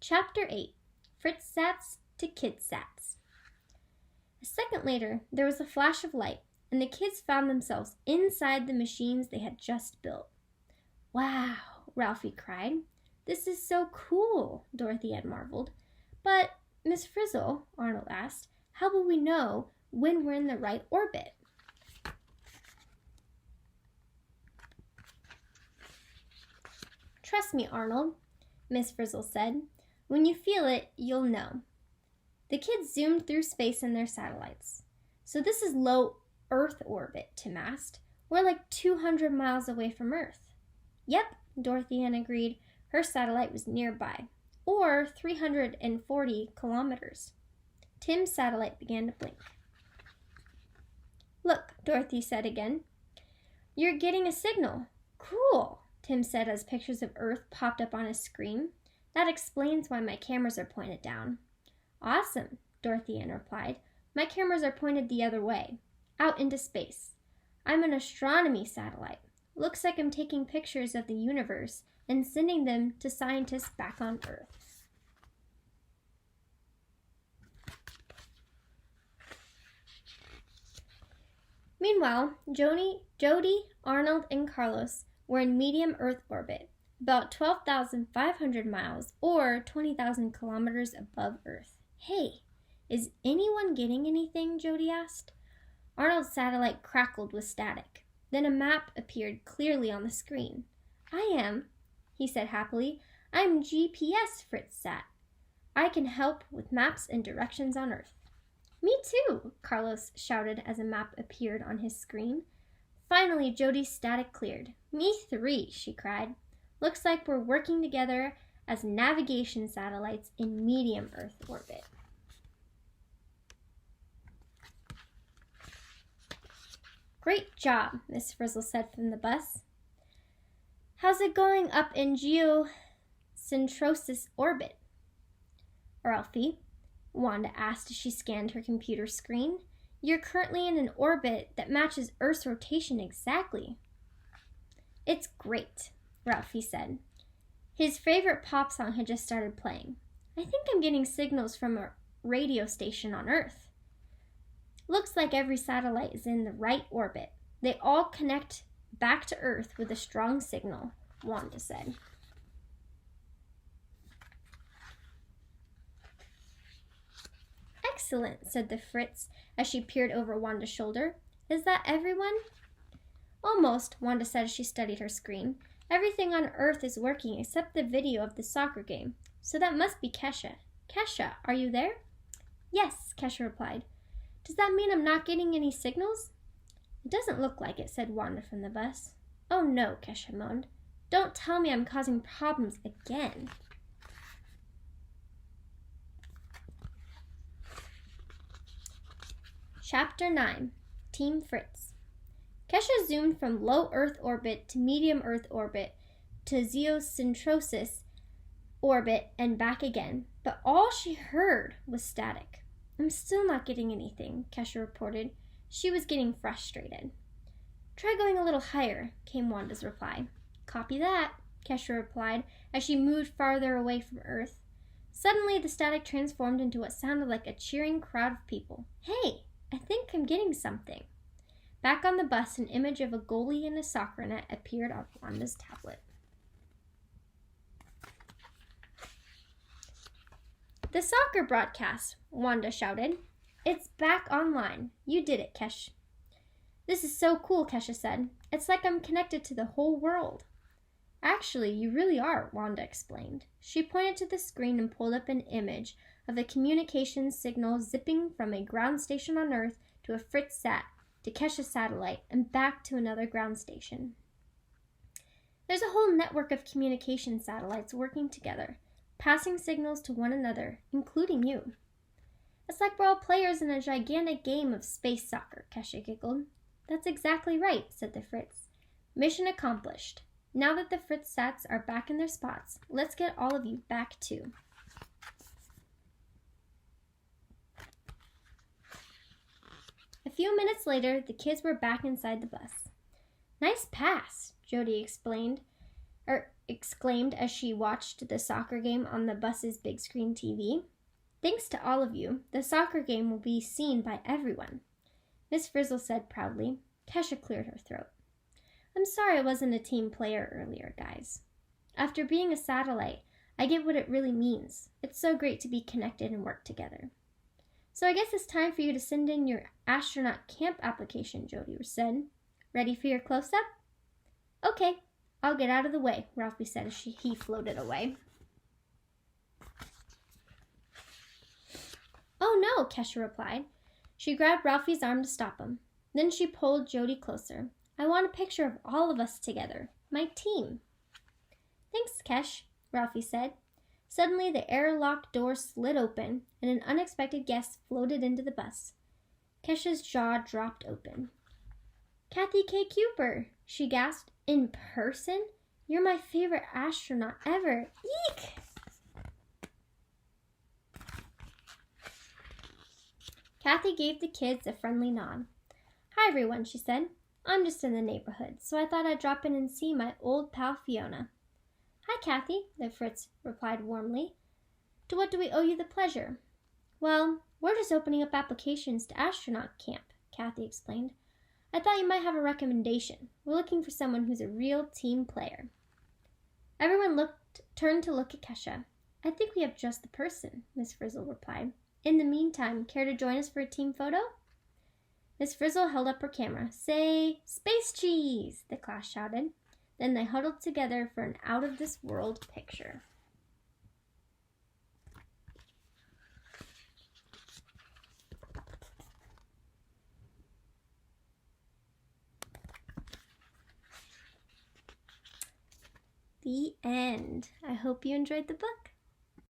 Chapter 8, Fritzsats to Kidsats. A second later, there was a flash of light, and the kids found themselves inside the machines they had just built. Wow, Ralphie cried. This is so cool, Dorothy had marveled. But, Miss Frizzle, Arnold asked, how will we know when we're in the right orbit? Trust me, Arnold, Miss Frizzle said. When you feel it, you'll know. The kids zoomed through space in their satellites. So this is low Earth orbit, Tim asked. We're like 200 miles away from Earth. Yep, Dorothy Ann agreed. Her satellite was nearby, or 340 kilometers. Tim's satellite began to blink. Look, Dorothy said again. You're getting a signal. Cool, Tim said as pictures of Earth popped up on his screen. That explains why my cameras are pointed down. Awesome, Dorothy Ann replied. My cameras are pointed the other way, out into space. I'm an astronomy satellite. Looks like I'm taking pictures of the universe and sending them to scientists back on Earth. Meanwhile, Jody, Arnold, and Carlos were in medium Earth orbit, about 12,500 miles or 20,000 kilometers above Earth. Hey, is anyone getting anything? Jody asked. Arnold's satellite crackled with static. Then a map appeared clearly on the screen. I am, he said happily. I'm GPS Fritzsat. I can help with maps and directions on Earth. Me too, Carlos shouted as a map appeared on his screen. Finally, Jody's static cleared. Me three, she cried. Looks like we're working together as navigation satellites in medium Earth orbit. Great job, Miss Frizzle said from the bus. How's it going up in geocentrosis orbit? Ralphie, Wanda asked as she scanned her computer screen. You're currently in an orbit that matches Earth's rotation exactly. It's great, Ralphie said. His favorite pop song had just started playing. I think I'm getting signals from a radio station on Earth. Looks like every satellite is in the right orbit. They all connect back to Earth with a strong signal, Wanda said. Excellent, said the Fritz as she peered over Wanda's shoulder. Is that everyone? Almost, Wanda said as she studied her screen. Everything on Earth is working except the video of the soccer game. So that must be Kesha. Kesha, are you there? Yes, Kesha replied. Does that mean I'm not getting any signals? It doesn't look like it, said Wanda from the bus. Oh no, Kesha moaned. Don't tell me I'm causing problems again. Chapter 9, Team Fritz. Kesha zoomed from low Earth orbit to medium Earth orbit to geocentrosis orbit and back again, but all she heard was static. I'm still not getting anything, Kesha reported. She was getting frustrated. Try going a little higher, came Wanda's reply. Copy that, Kesha replied as she moved farther away from Earth. Suddenly, the static transformed into what sounded like a cheering crowd of people. Hey, I think I'm getting something. Back on the bus, an image of a goalie and a soccer net appeared on Wanda's tablet. The soccer broadcast, Wanda shouted. It's back online. You did it, Kesh. This is so cool, Kesha said. It's like I'm connected to the whole world. Actually, you really are, Wanda explained. She pointed to the screen and pulled up an image of a communications signal zipping from a ground station on Earth to a Fritzsat, to Kesha's satellite, and back to another ground station. There's a whole network of communication satellites working together, passing signals to one another, including you. It's like we're all players in a gigantic game of space soccer, Kesha giggled. That's exactly right, said the Fritz. Mission accomplished. Now that the Fritzsats are back in their spots, let's get all of you back too. A few minutes later, the kids were back inside the bus. Nice pass, Jody explained. exclaimed as she watched the soccer game on the bus's big screen TV. Thanks to all of you, the soccer game will be seen by everyone, Miss Frizzle said proudly. Kesha cleared her throat. I'm sorry I wasn't a team player earlier, guys. After being a satellite, I get what it really means. It's so great to be connected and work together. So I guess it's time for you to send in your astronaut camp application, Jody said. Ready for your close-up? Okay, I'll get out of the way, Ralphie said as he floated away. Oh no, Kesha replied. She grabbed Ralphie's arm to stop him. Then she pulled Jody closer. I want a picture of all of us together, my team. Thanks, Kesh, Ralphie said. Suddenly, the airlock door slid open, and an unexpected guest floated into the bus. Kesha's jaw dropped open. Kathy K. Cooper, she gasped. In person? You're my favorite astronaut ever. Eek! Kathy gave the kids a friendly nod. Hi, everyone, she said. I'm just in the neighborhood, so I thought I'd drop in and see my old pal Fiona. Hi, Kathy, the Fritz replied warmly. To what do we owe you the pleasure? Well, we're just opening up applications to astronaut camp, Kathy explained. I thought you might have a recommendation. We're looking for someone who's a real team player. Everyone turned to look at Kesha. I think we have just the person, Miss Frizzle replied. In the meantime, care to join us for a team photo? Miss Frizzle held up her camera. Say, space cheese, the class shouted. Then they huddled together for an out-of-this-world picture. The end. I hope you enjoyed the book.